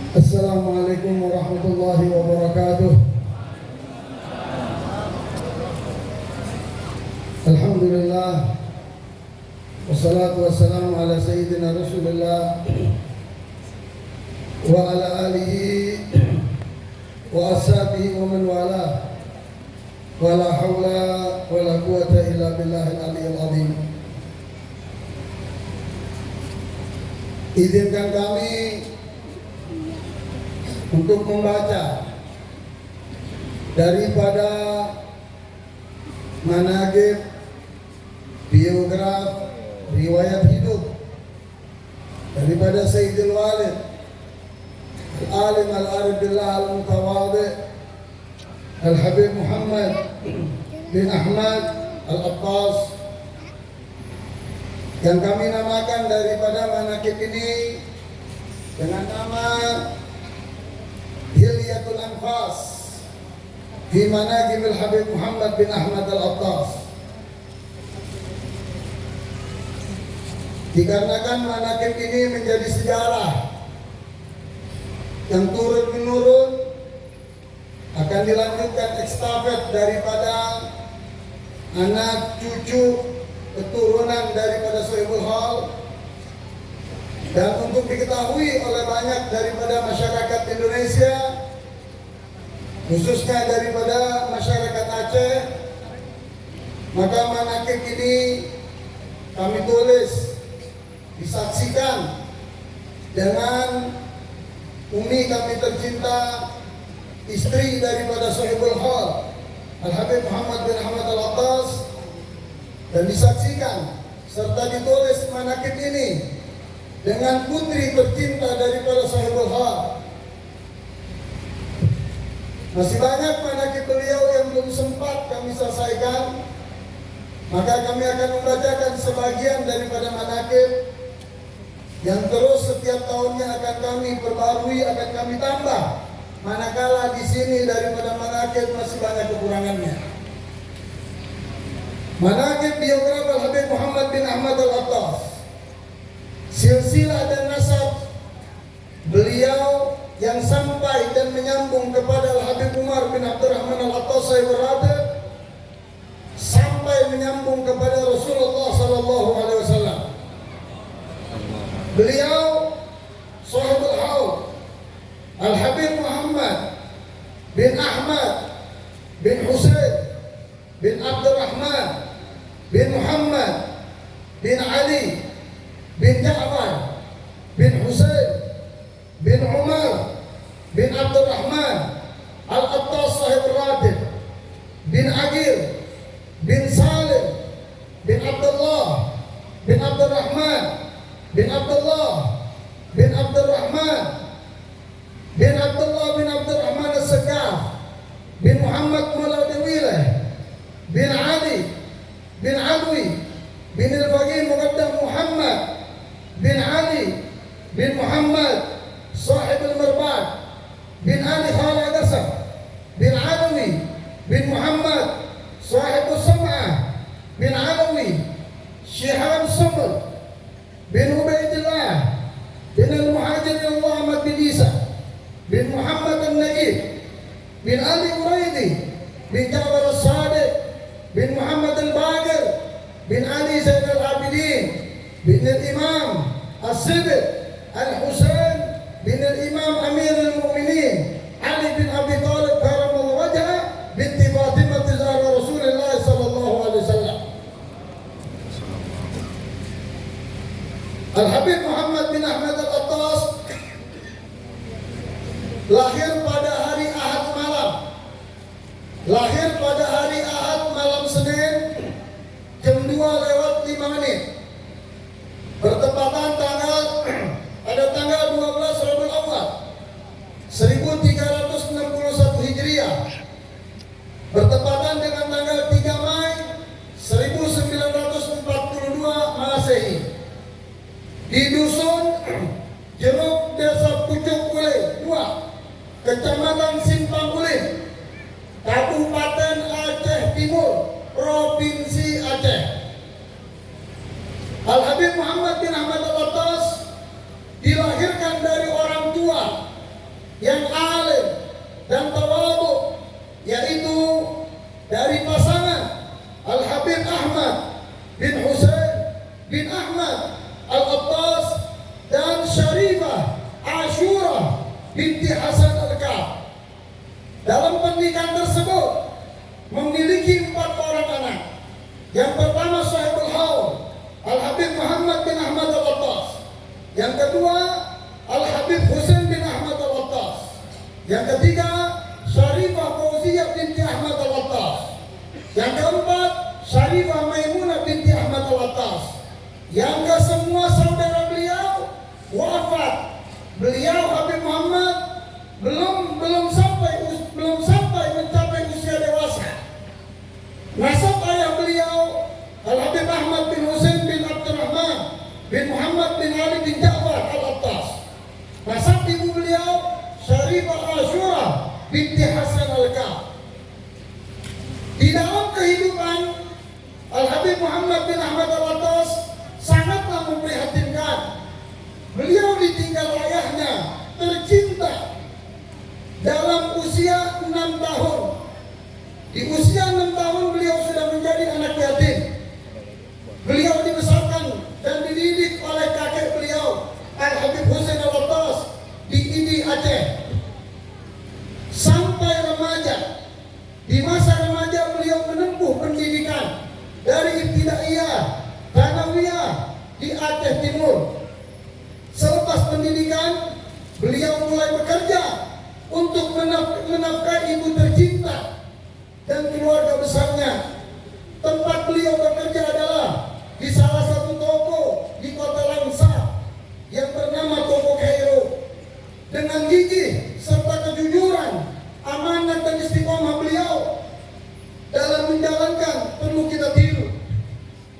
Assalamualaikum warahmatullahi wabarakatuh. Alhamdulillah, wassalatu wassalamu ala sayyidina Rasulillah wa ala alihi wa ashabihi wa man wala, wa la hawla wa la quwata illa billahil aliyyil azim. Izinkan kami untuk membaca daripada manaqib, biograf, riwayat hidup daripada Sayyidul Walid Al-Alim Al-Arif Billah Al-Mutawadhi Al-Habib Muhammad bin Ahmad Al-Attas, yang kami namakan daripada manaqib ini dengan nama Hilyatul Anfas fi Manaqib Al-Habib Muhammad bin Ahmad Al-Attas. Dikarenakan manaqib ini menjadi sejarah yang turun-menurun, akan dilanjutkan estafet daripada anak cucu keturunan daripada Sohibul Hal, dan untuk diketahui oleh banyak daripada masyarakat Indonesia, khususnya daripada masyarakat Aceh, maka manaqib ini kami tulis, disaksikan dengan umi kami tercinta, istri daripada Sohibul Hal Al-Habib Muhammad bin Ahmad Al-Attas, dan disaksikan serta ditulis manaqib ini dengan putri tercinta daripada Sohibul Hal. Masih banyak manaqib beliau yang belum sempat kami selesaikan, maka kami akan membacakan sebagian daripada manaqib yang terus setiap tahunnya akan kami perbarui, akan kami tambah, manakala di sini daripada manaqib masih banyak kekurangannya. Manaqib biografi Al-Habib Muhammad bin Ahmad Al-Attas, silsilah dan nasab beliau yang sampai dan menyambung kepada Al-Habib Umar bin Abdurrahman Al-Attas Sahibul Ratib, sampai menyambung kepada Rasulullah Sallallahu Alaihi Wasallam. Beliau Sahibul Haud Al-Habib Muhammad bin Ahmad bin Husain bin Abdurrahman bin Muhammad bin Ali bin Ja'far bin Husain bin Umar bin Abdurrahman Al-Attas Sahibul Ratib bin Agil bin Salim bin Abdullah bin Abdurrahman bin Abdullah bin Abdurrahman bin Abdullah bin Abdurrahman As-Sakaf bin Muhammad Mulawdiwilah bin Ali bin Alwi bin Al-Faqih Muqaddam Muhammad bin Ali bin Muhammad Sahib Al-Marbad bin Ali Khala Qasam bin Alawi bin Muhammad Sahib Al-Sam'ah bin Alawi Syihab Samad bin Ubaidillah bin Al-Muhajir Allah Ahmad bin Isa bin Muhammad Al-Naib bin Ali Uraidi bin Ja'far Al-Sadiq bin Muhammad Al-Baqir bin Ali Zain Al-Abidin bin Al-Imam As-Siddiq Al-Husain bin Al-Imam Amir Al-Mu'minin Ali bin Abi Talib karamallahu wajhah binti Fatimah Zahra Rasulullah sallallahu alaihi wasallam. Al-Habib Muhammad bin Ahmad Al-Attas lahir pada hari Ahad malam. Lahir pada hari Ahad malam Senin jam 2:05, bertepatan pada tanggal 12 Rabiul Awal 1361 Hijriah, bertepatan dengan tanggal 3 Mei 1942 Masehi, di dusun Jeruk, Desa Pucuk Ulin 2, Kecamatan Simpang Ulin, Kabupaten Aceh Timur, Provinsi Aceh. Al-Habib Muhammad bin Ahmad Al-Attas dilahirkan dari orang tua Syarifah Ashura binti Hasan Al-Kaf. Dalam pernikahan tersebut memiliki 4 orang anak. Yang pertama Sahibul Haul Al-Habib Muhammad bin Ahmad Al-Attas. Yang kedua Al-Habib Husain bin Ahmad Al-Attas. Yang ketiga Syarifah Fauziyah binti Ahmad Al-Attas. Yang keempat Syarifah Maimunah binti Ahmad Al-Attas. Yang kesemua saudara beliau wafat. Beliau Habib Muhammad belum sampai mencapai usia dewasa. Nasab ayah beliau Al-Habib Ahmad bin Husain bin Abdurrahman bin Muhammad bin Ali bin Ja'far Al-Attas. Nasab ibu beliau Syarifah Ashura binti Hasan Al-Kaf. Di dalam kehidupan Al-Habib Muhammad bin Ahmad Al-Attas sangatlah memprihatinkan. Beliau ditinggal ayahnya tercinta dalam usia 6 tahun. Di usia 6 tahun beliau sudah menjadi anak yatim. Beliau dibesarkan dan dididik oleh kakek beliau Al-Habib Husain Al-Attas di Idi Aceh. Sampai remaja. Di masa remaja beliau menempuh pendidikan dari Ibtidaiyah, Thanawiyah di Aceh Timur. Selepas pendidikan, beliau mulai bekerja untuk menafkahi ibu tercinta dan keluarga besarnya. Tempat beliau bekerja adalah di salah satu toko di kota Langsa yang bernama Toko Kairo. Dengan gigih serta kejujuran, amanat dan istiqomah beliau dalam menjalankan perlu kita tiru.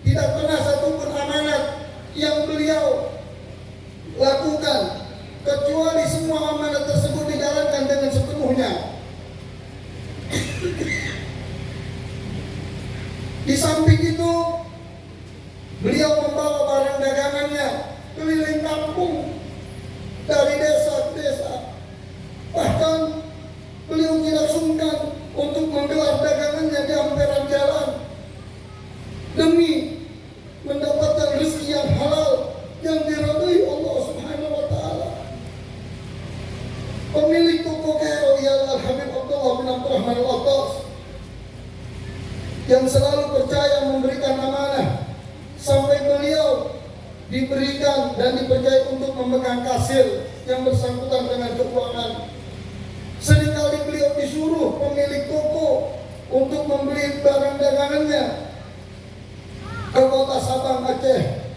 Tidak pernah satupun amanat yang beliau lakukan kecuali semua amanat tersebut dijalankan dengan sepenuhnya. Di samping itu, beliau membawa barang dagangannya keliling kampung dari desa ke desa. Bahkan beliau tidak sungkan untuk menggelar dagangannya di emperan jalan demi mendapatkan rezeki yang halal yang diridhai Allah Subhanahu wa taala. Pemilik toko Kairo ialah Al-Habib Abdullah bin Abdurrahman Al-Attas yang selalu percaya memberikan amanah sampai beliau diberikan dan dipercaya untuk memegang kasir yang bersangkutan dengan keuangan. Seringkali beliau disuruh pemilik toko untuk membeli barang dagangannya ke kota Sabang, Aceh.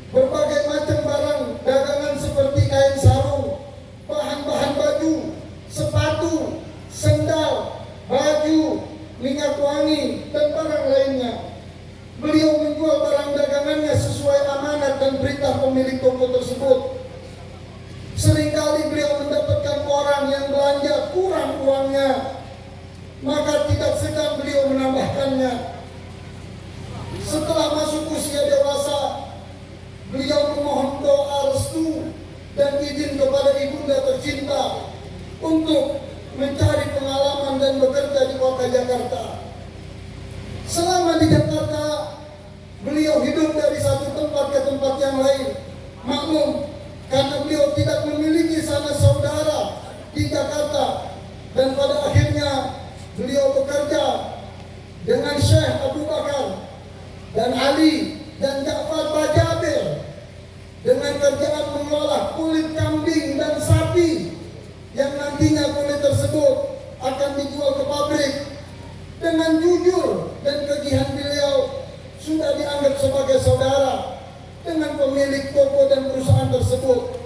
Berbagai macam barang dagangan seperti kain sarung, bahan-bahan baju, sepatu, sendal, baju, minyak wangi, dan barang lainnya. Beliau menjual barang dagangannya sesuai amanat dan perintah pemilik toko tersebut. Seringkali beliau mendapatkan orang yang belanja kurang uangnya, maka tidak segan beliau menambahkannya. Setelah masuk usia dewasa, beliau memohon doa restu dan izin kepada ibunda tercinta untuk mencari pengalaman dan bekerja di kota Jakarta. Selama di Jakarta, beliau hidup dari satu tempat ke tempat yang lain. Maklum, karena beliau tidak memiliki sanak saudara di Jakarta, dan pada akhirnya beliau bekerja dengan Syekh Abu Bakar dan Ali dan Ja'far Bajabir dengan kerjaan mengolah kulit kambing dan sapi yang nantinya kulit tersebut akan dijual ke pabrik. Dengan jujur dan kegigihan beliau sudah dianggap sebagai saudara dengan pemilik toko dan perusahaan tersebut,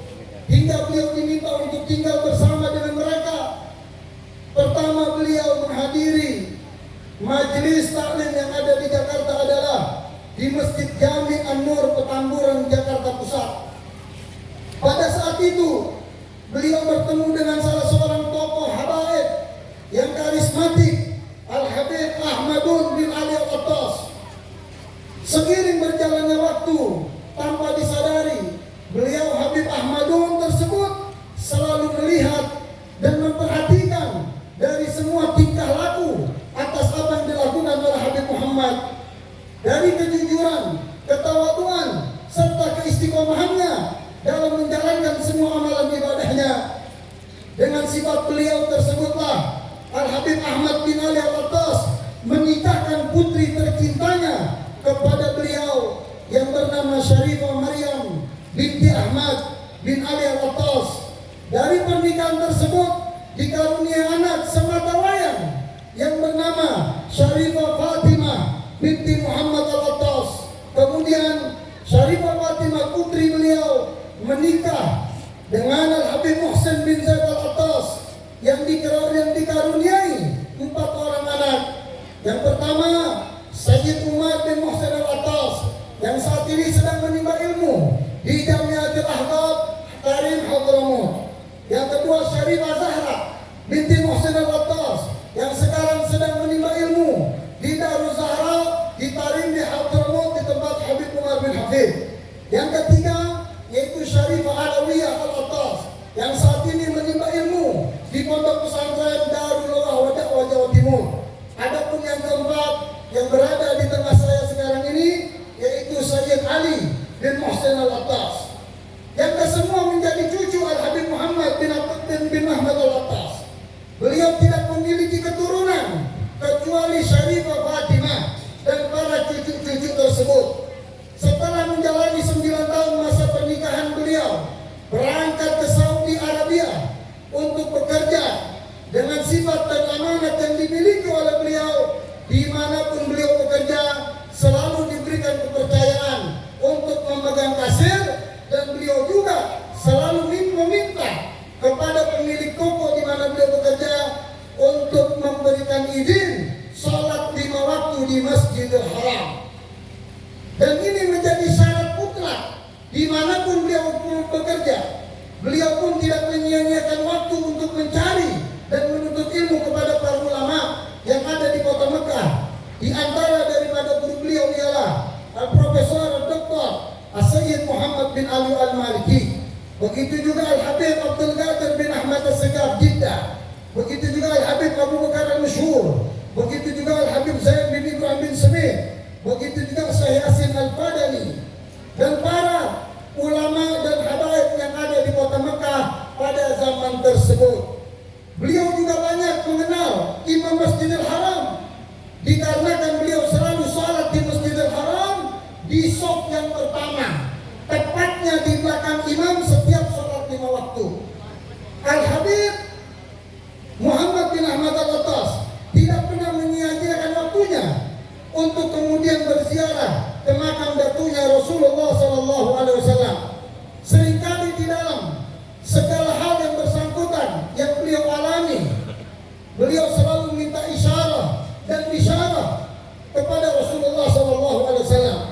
hingga beliau diminta untuk tinggal bersama dengan mereka. Pertama beliau menghadiri majelis taklim yang ada di Jakarta adalah di Masjid Jami An-Nur Petamburan, Jakarta Pusat. Pada saat itu beliau bertemu dengan salah seorang tokoh habaib yang karismatik, Al-Habib Ahmadun bin Ali Al-Attas. Seiring berjalannya waktu, tanpa disadari, beliau Habib Ahmadun tersebut selalu melihat dan memperhatikan dari semua tingkah laku atas apa yang dilakukan oleh Habib Muhammad. Dari kejujuran, ketawaduan, serta keistiqomahannya dalam menjalankan semua amalan ibadahnya. Dengan sifat beliau tersebutlah Al-Habib Ahmad bin Ali Al-Attas menikahkan putri tercintanya kepada beliau yang bernama Syarifah Maryam binti Ahmad bin Ali Al-Attas. Dari pernikahan tersebut dikaruniai anak sematawayang yang bernama Syarifah Fatimah binti Muhammad Al-Attas. Kemudian Syarifah Fatimah putri beliau menikah dengan Al-Habib Muhsin bin Zaid Al-Attas yang dikaruniai 4 orang anak. Yang pertama Sayyid Umar bin Muhsin Al-Attas yang saat ini sedang menimba ilmu di Jamiatul Ahbab Karim Hadramut. Yang kedua Syarifah Zahra binti Muhsin Al-Attas yang sekarang sedang menimba ilmu di Darul Zahra di Tarim di Hadramut di tempat Habib Umar bin Hafid. Yang ketiga yaitu Syarifah Alawiyah Al-Attas yang saat ini menimba ilmu di Pondok Pesantren Darul Ulumah Dakwah Jawa Timur. Adapun yang keempat yang berada di tengah saya sekarang ini yaitu Sayyid Ali bin Muhsin Al-Attas yang kesemua menjadi cucu Al-Habib Muhammad bin Ahmad Al-Attas. Beliau tidak memiliki keturunan kecuali Syarifah Fatimah dan para cucu-cucu tersebut. Setelah menjalani 9 tahun masa pernikahan beliau berangkat ke Saudi Arabia untuk bekerja dengan sifat dan amanat yang dimiliki oleh beliau. Dimanapun beliau bekerja selalu diberikan kepercayaan untuk memegang kasir, dan beliau juga selalu meminta kepada pemilik toko di mana beliau bekerja untuk memberikan izin sholat 5 waktu di Masjidil Haram. Dan ini menjadi syarat mutlak dimanapun beliau bekerja. Beliau pun tidak menyia-nyiakan waktu untuk mencari dan menuntut ilmu kepada para ulama yang ada di kota Mekah. Di antara daripada guru beliau ialah Al-Profesor Dr. Sayyid Muhammad bin Ali Al-Maliki. Begitu juga Al-Habib Abdul Qadir bin Ahmad As-Segaf Jeddah. Begitu juga Al-Habib Abu Bakar Al-Masyhur. Begitu juga Al-Habib Zaid bin Ibrahim bin Semih. Begitu juga Syekh Yasin Al-Fadani dan para ulama dan habaib yang ada di kota Mekah pada zaman tersebut. Beliau juga banyak mengenal Imam Masjidil Haram dikarenakan beliau selalu salat di Masjidil Haram di shaf yang pertama, tepatnya di belakang imam setiap salat 5 waktu. Al-Habib Muhammad bin Ahmad Al-Attas tidak pernah menyia-nyiakan waktunya untuk kemudian berziarah ke makam datunya Rasulullah SAW. Seringkali di dalam segala hal yang bersangkutan yang beliau alami, beliau selalu minta isyarah dan isyarah kepada Rasulullah SAW.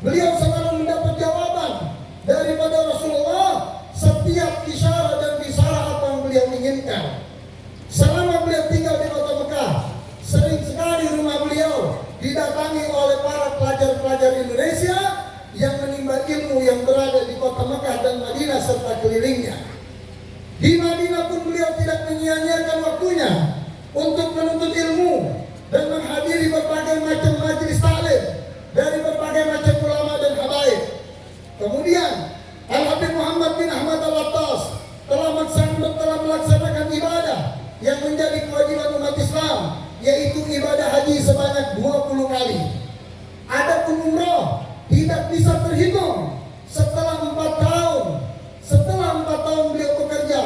Beliau selalu mendapat jawaban daripada Rasulullah setiap isyarah dan isyarah apa yang beliau inginkan. Selama beliau tinggal di kota Mekah, sering sekali rumah beliau didatangi oleh para pelajar-pelajar Indonesia yang menimba ilmu yang berada di kota Mekah dan Madinah serta kelilingnya. Di Madinah pun beliau tidak menyia-nyiakan waktunya untuk menuntut ilmu dan menghadiri berbagai macam majelis taklim dari berbagai macam ulama dan habaib. Kemudian Al-Habib Muhammad bin Ahmad Al-Attas telah melaksanakan ibadah yang menjadi kewajiban umat Islam, yaitu ibadah haji sebanyak 20 kali. Adapun umrah tidak bisa terhitung setelah 4 tahun. Setelah 4 tahun beliau bekerja,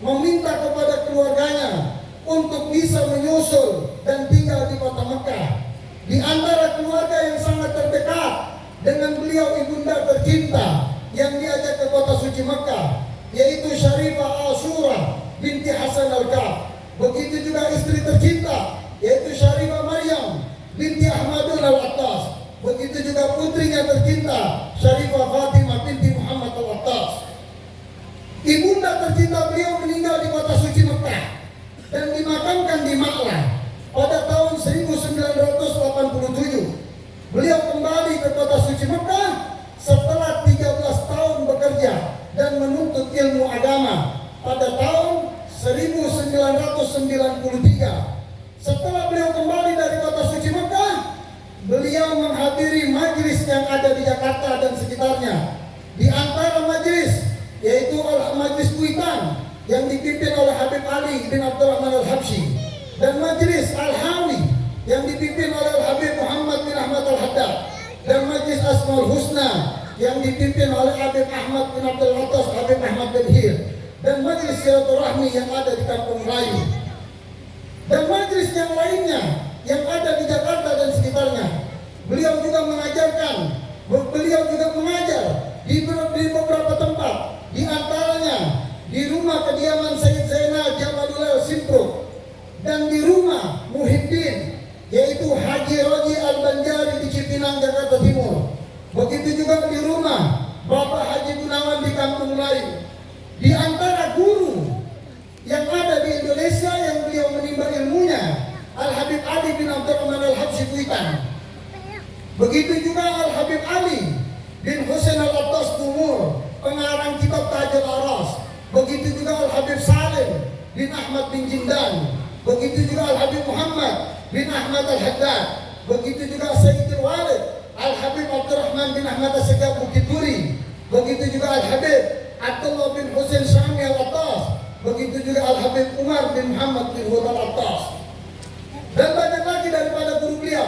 meminta kepada keluarganya untuk bisa menyusul dan tinggal di kota Mekah. Di antara keluarga yang sangat terdekat dengan beliau ibunda tercinta yang diajak ke kota suci Mekah, yaitu Syarifah Ashura binti Hasan Al-Kaf. Begitu juga istri tercinta yaitu Syarifah Maryam binti Ahmadun Al-Attas. Begitu juga putrinya tercinta Syarifah Fatimah binti Muhammad Al-Attas. Ibunda tercinta beliau meninggal di kota suci Mekah dan dimakamkan di Makkah pada tahun 1987. Beliau kembali ke kota suci Mekah setelah 13 tahun bekerja dan menuntut ilmu agama pada tahun 1993. Setelah beliau kembali dari kota suci Mekah, beliau menghadiri majelis yang ada di Jakarta dan sekitarnya. Di antara majelis yaitu yang dipimpin oleh Habib Ali bin Abdurrahman Al-Habsyi, dan Majelis Al-Hawi yang dipimpin oleh Habib Muhammad bin Ahmad Al-Haddad, dan Majelis Asmaul Husna yang dipimpin oleh Habib Ahmad bin Abdul Atas, Habib Ahmad bin Hir, dan Majelis Silaturahmi yang ada di Kampung Melayu, dan majelis yang lainnya yang ada di Jakarta dan sekitarnya. Beliau juga mengajarkan, beliau juga mengajar di beberapa tempat, di antaranya di rumah kediaman Sayyid Zainal Jamalullah Simpro, dan di rumah Muhyiddin, yaitu Haji Roji Al-Banjari di Cipinang, Jakarta Timur. Begitu juga di rumah Bapak Haji Gunawan di Kampung Melayu. Di antara guru yang ada di Indonesia yang beliau menimba ilmunya, Al-Habib Ali bin Abdurrahman Al-Habsyi Kuitang. Begitu juga Al-Habib Ali bin Husain Al-Attas Tumur, pengarang kitab Tajul Aras. Begitu juga Al-Habib Salim bin Ahmad bin Jindan. Begitu juga Al-Habib Muhammad bin Ahmad Al-Haddad. Begitu juga Sayyidul Walid Al-Habib Abdurrahman bin Ahmad As-Segaf Bukit Duri. Begitu juga Al-Habib Abdullah bin Husain Syami Al-Attas. Begitu juga Al-Habib Umar bin Muhammad bin Hudal Al-Attas. Dan banyak lagi daripada guru beliau.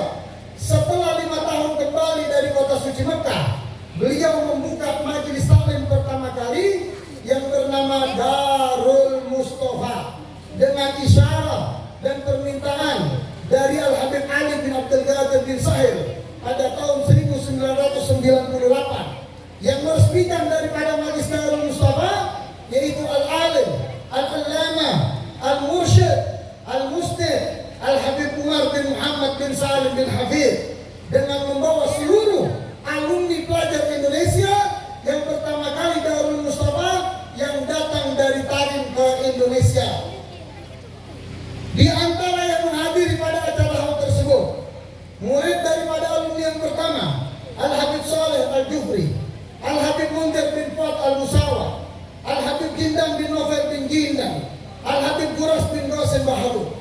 Setelah 5 tahun kembali dari kota suci Mekah, beliau membuka majelis taklim pertama kali yang bernama Darul Mustafa, dengan isyarat dan permintaan dari Al-Habib Ali bin Abdul Qadir bin Sahir pada tahun 1998, yang meresmikan daripada majelis Darul Mustafa yaitu Al-Alim, Al-Allamah, Al-Mursyid, Al-Musnid, Al-Habib Umar bin Muhammad bin Salim bin Hafid, dengan membawa seluruh alumni pelajar Indonesia yang pertama kali Darul Mustafa yang datang dari Tarim ke Indonesia. Di antara yang menghadiri pada acara hal tersebut, murid daripada alumni yang pertama, Al-Habib Saleh Al-Jufri, Al-Habib Mundir bin Fuad Al-Musawa, Al-Habib Jindang bin Novel bin Jindang, Al-Habib Guras bin Qasim Baharud.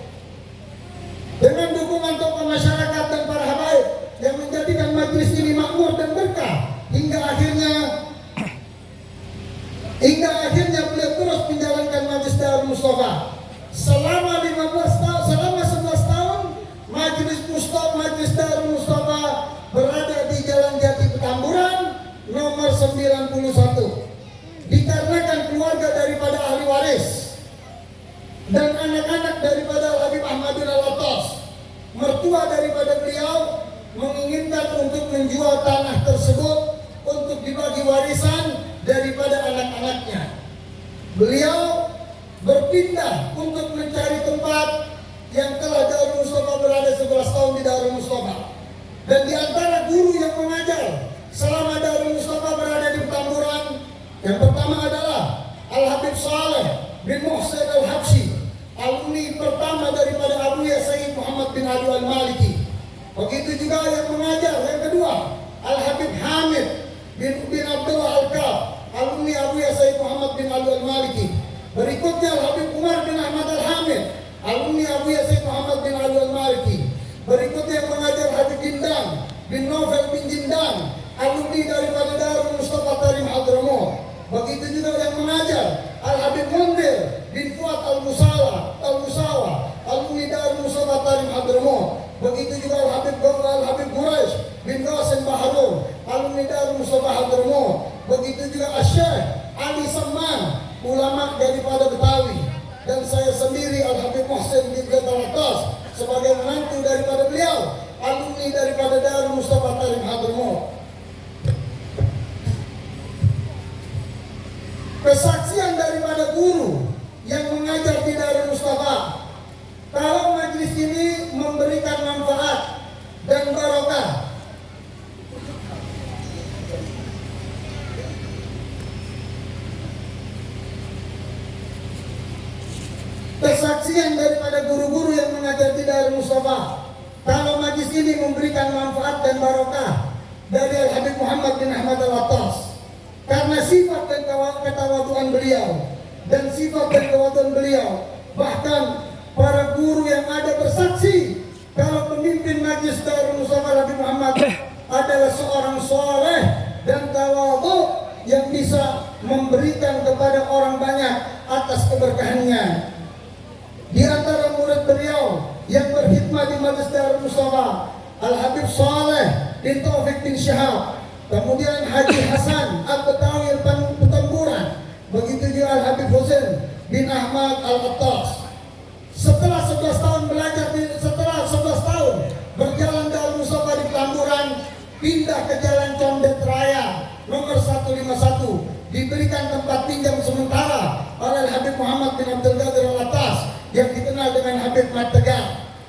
Dengan dukungan tokoh masyarakat dan para habaib yang menjadikan majelis ini makmur dan berkah, hingga akhirnya beliau terus menjalankan majelis Darul Mustafa. Selama 11 tahun majelis Darul Mustafa berada di Jalan Jati Petamburan nomor 91. Dikarenakan keluarga daripada ahli waris dan anak-anak daripada Habib Ahmadun Al-Attas, mertua daripada beliau menginginkan untuk menjual tanah tersebut untuk dibagi warisan daripada anak-anaknya. Beliau berpindah untuk mencari tempat yang telah Darul Mustafa berada 11 tahun di Darul Mustafa. Dan di antara guru yang mengajar selama Darul Mustafa berada di Petamburan, yang pertama adalah Al-Habib Saleh bin Muhsin Al-Habsyi, alumni pertama daripada Abuya Sayyid Muhammad bin Ali Al-Maliki. Begitu juga yang mengajar yang kedua, Al-Habib Hamid bin Abdullah Al-Kaf, alumni Abuya Sayyid Muhammad bin Ali Al-Maliki. Berikutnya Al-Habib Umar bin Ahmad Al-Hamid, alumni Abuya Sayyid Muhammad bin Ali Al-Maliki. Berikutnya yang mengajar Habib Jindang bin Novel bin Jindang, alumni daripada Darul Mustafa Tarim Hadramaut. Begitu juga yang mengajar Al-Habib Mundir bin Fuad Al-Musawa, alumni Darul Mustafa Tarim Hadramaut. Begitu juga Al-Habib Quraish bin Qasim Baharul, alumni Darul Mustafa Hadramaut. Begitu juga Asy-Syaikh Ali Samman, ulama daripada Betawi. Dan saya sendiri Al-Habib Muhsin bin Al-Attas sebagai menantu daripada beliau, alumni daripada Darul Mustafa Tarim Hadramaut. Kesaksian daripada guru yang mengajar di Darul Mustafa, kalau majelis ini memberikan manfaat dan barokah. Kesaksian daripada guru-guru yang mengajar di Darul Mustafa, kalau majelis ini memberikan manfaat dan barokah dari Al-Habib Muhammad bin Ahmad Al-Attas. Karena sifat dan ketawaduan beliau dan sifat dan ketawaduan beliau, bahkan para guru yang ada bersaksi kalau pemimpin majelis Darul Mustafa Habib Muhammad adalah seorang soleh dan tawadhu yang bisa memberikan kepada orang banyak atas keberkahan Al-Habib Saleh bin Taufik bin Syihab, kemudian Haji Hasan Al-Betawi Petamburan, begitu juga Al-Habib Husain bin Ahmad Al-Attas. Setelah 11 tahun belajar, setelah 11 tahun berjalan Darul Mustafa di Petamburan, pindah ke Jalan Condet Raya nomor 151, diberikan tempat tinggal sementara oleh Habib Muhammad bin Abdul Qadir Al-Attas yang dikenal dengan Habib Mat Tegar.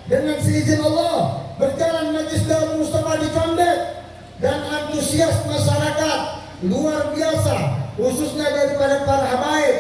Dengan seizin Allah, berjalan majlis Darul Mustafa di Condet, dan antusias masyarakat luar biasa, khususnya daripada para habaib